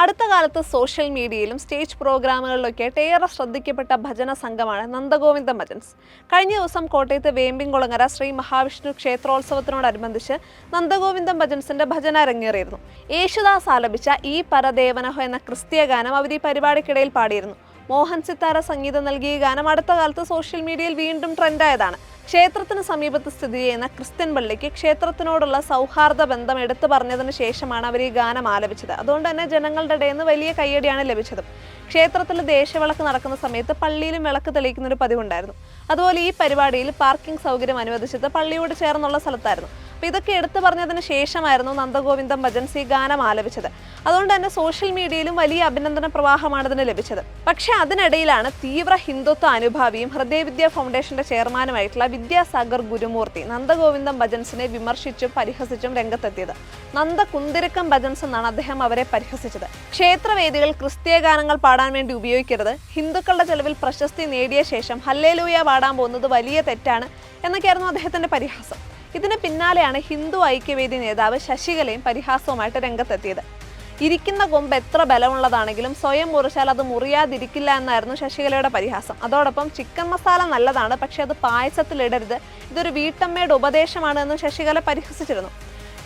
അടുത്ത കാലത്ത് സോഷ്യൽ മീഡിയയിലും സ്റ്റേജ് പ്രോഗ്രാമുകളിലൊക്കെയായിട്ട് ഏറെ ശ്രദ്ധിക്കപ്പെട്ട ഭജന സംഘമാണ് നന്ദഗോവിന്ദം ഭജൻസ്. കഴിഞ്ഞ ദിവസം കോട്ടയത്ത് വേമ്പിൻകുളങ്ങര ശ്രീ മഹാവിഷ്ണു ക്ഷേത്രോത്സവത്തിനോടനുബന്ധിച്ച് നന്ദഗോവിന്ദം ഭജൻസിന്റെ ഭജന അരങ്ങേറിയിരുന്നു. യേശുദാസ് ആലപിച്ച ഈ പരദേവനഹോ എന്ന ക്രിസ്തീയ ഗാനം അവർ ഈ പരിപാടിക്കിടയിൽ പാടിയിരുന്നു. മോഹൻ സിത്താര സംഗീതം നൽകിയ ഗാനം അടുത്ത കാലത്ത് സോഷ്യൽ മീഡിയയിൽ വീണ്ടും ട്രെൻഡായതാണ്. ക്ഷേത്രത്തിന് സമീപത്ത് സ്ഥിതി ചെയ്യുന്ന ക്രിസ്ത്യൻ പള്ളിക്ക് ക്ഷേത്രത്തിനോടുള്ള സൗഹാർദ്ദ ബന്ധം എടുത്തു പറഞ്ഞതിന് ശേഷമാണ് അവർ ഈ ഗാനം ആലപിച്ചത്. അതുകൊണ്ട് തന്നെ ജനങ്ങളുടെ ഇടയിൽ നിന്ന് വലിയ കയ്യടിയാണ് ലഭിച്ചത്. ക്ഷേത്രത്തിൽ ദേശവിളക്ക് നടക്കുന്ന സമയത്ത് പള്ളിയിലും വിളക്ക് തെളിയിക്കുന്ന ഒരു പതിവുണ്ടായിരുന്നു. അതുപോലെ ഈ പരിപാടിയിൽ പാർക്കിംഗ് സൗകര്യം അനുവദിച്ചത് പള്ളിയോട് ചേർന്നുള്ള സ്ഥലത്തായിരുന്നു. അപ്പോൾ ഇതൊക്കെ എടുത്തു പറഞ്ഞതിന് ശേഷമായിരുന്നു നന്ദഗോവിന്ദം ഭജൻസ് ഈ ഗാനം ആലപിച്ചത്. അതുകൊണ്ട് തന്നെ സോഷ്യൽ മീഡിയയിലും വലിയ അഭിനന്ദന പ്രവാഹമാണ് ഇതിന് ലഭിച്ചത്. പക്ഷേ അതിനിടയിലാണ് തീവ്ര ഹിന്ദുത്വ അനുഭാവിയും ഹൃദയവിദ്യ ഫൗണ്ടേഷന്റെ ചെയർമാനുമായിട്ടുള്ള വിദ്യാസാഗർ ഗുരുമൂർത്തി നന്ദഗോവിന്ദം ഭജൻസിനെ വിമർശിച്ചും പരിഹസിച്ചും രംഗത്തെത്തിയത്. നന്ദ കുന്തിരക്കം ഭജൻസ് എന്നാണ് അദ്ദേഹം അവരെ പരിഹസിച്ചത്. ക്ഷേത്രവേദികൾ ക്രിസ്തീയ ഗാനങ്ങൾ പാടാൻ വേണ്ടി ഉപയോഗിക്കരുത്, ഹിന്ദുക്കളുടെ ചെലവിൽ പ്രശസ്തി നേടിയ ശേഷം ഹല്ലേലൂയ പാടാൻ പോകുന്നത് വലിയ തെറ്റാണ് എന്നൊക്കെയായിരുന്നു അദ്ദേഹത്തിന്റെ പരിഹാസം. ഇതിന് പിന്നാലെയാണ് ഹിന്ദു ഐക്യവേദി നേതാവ് ശശികലയും പരിഹാസവുമായിട്ട് രംഗത്തെത്തിയത്. ഇരിക്കുന്ന കൊമ്പ് എത്ര ബലമുള്ളതാണെങ്കിലും സ്വയം മുറിച്ചാൽ അത് മുറിയാതിരിക്കില്ല എന്നായിരുന്നു ശശികലയുടെ പരിഹാസം. അതോടൊപ്പം ചിക്കൻ മസാല നല്ലതാണ്, പക്ഷെ അത് പായസത്തിലിടരുത്, ഇതൊരു വീട്ടമ്മയുടെ ഉപദേശമാണ് എന്ന് ശശികല പരിഹസിച്ചിരുന്നു.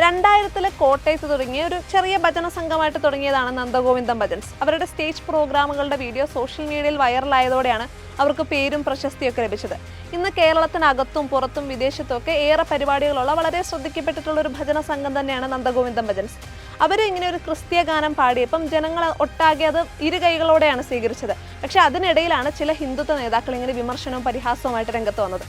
2000 കോട്ടയത്ത് തുടങ്ങിയ ഒരു ചെറിയ ഭജന സംഘമായിട്ട് തുടങ്ങിയതാണ് നന്ദഗോവിന്ദം ഭജൻസ്. അവരുടെ സ്റ്റേജ് പ്രോഗ്രാമുകളുടെ വീഡിയോ സോഷ്യൽ മീഡിയയിൽ വൈറലായതോടെയാണ് അവർക്ക് പേരും പ്രശസ്തിയൊക്കെ ലഭിച്ചത്. ഇന്ന് കേരളത്തിനകത്തും പുറത്തും വിദേശത്തും ഒക്കെ ഏറെ പരിപാടികളുള്ള വളരെ ശ്രദ്ധിക്കപ്പെട്ടിട്ടുള്ള ഒരു ഭജന സംഘം തന്നെയാണ് നന്ദഗോവിന്ദം ഭജൻസ്. അവർ ഇങ്ങനെ ഒരു ക്രിസ്തീയ ഗാനം പാടിയപ്പം ജനങ്ങൾ ഒട്ടാകെ അത് ഇരുകൈകളോടെയാണ് സ്വീകരിച്ചത്. പക്ഷെ അതിനിടയിലാണ് ചില ഹിന്ദുത്വ നേതാക്കൾ ഇങ്ങനെ വിമർശനവും പരിഹാസവുമായിട്ട് രംഗത്ത് വന്നത്.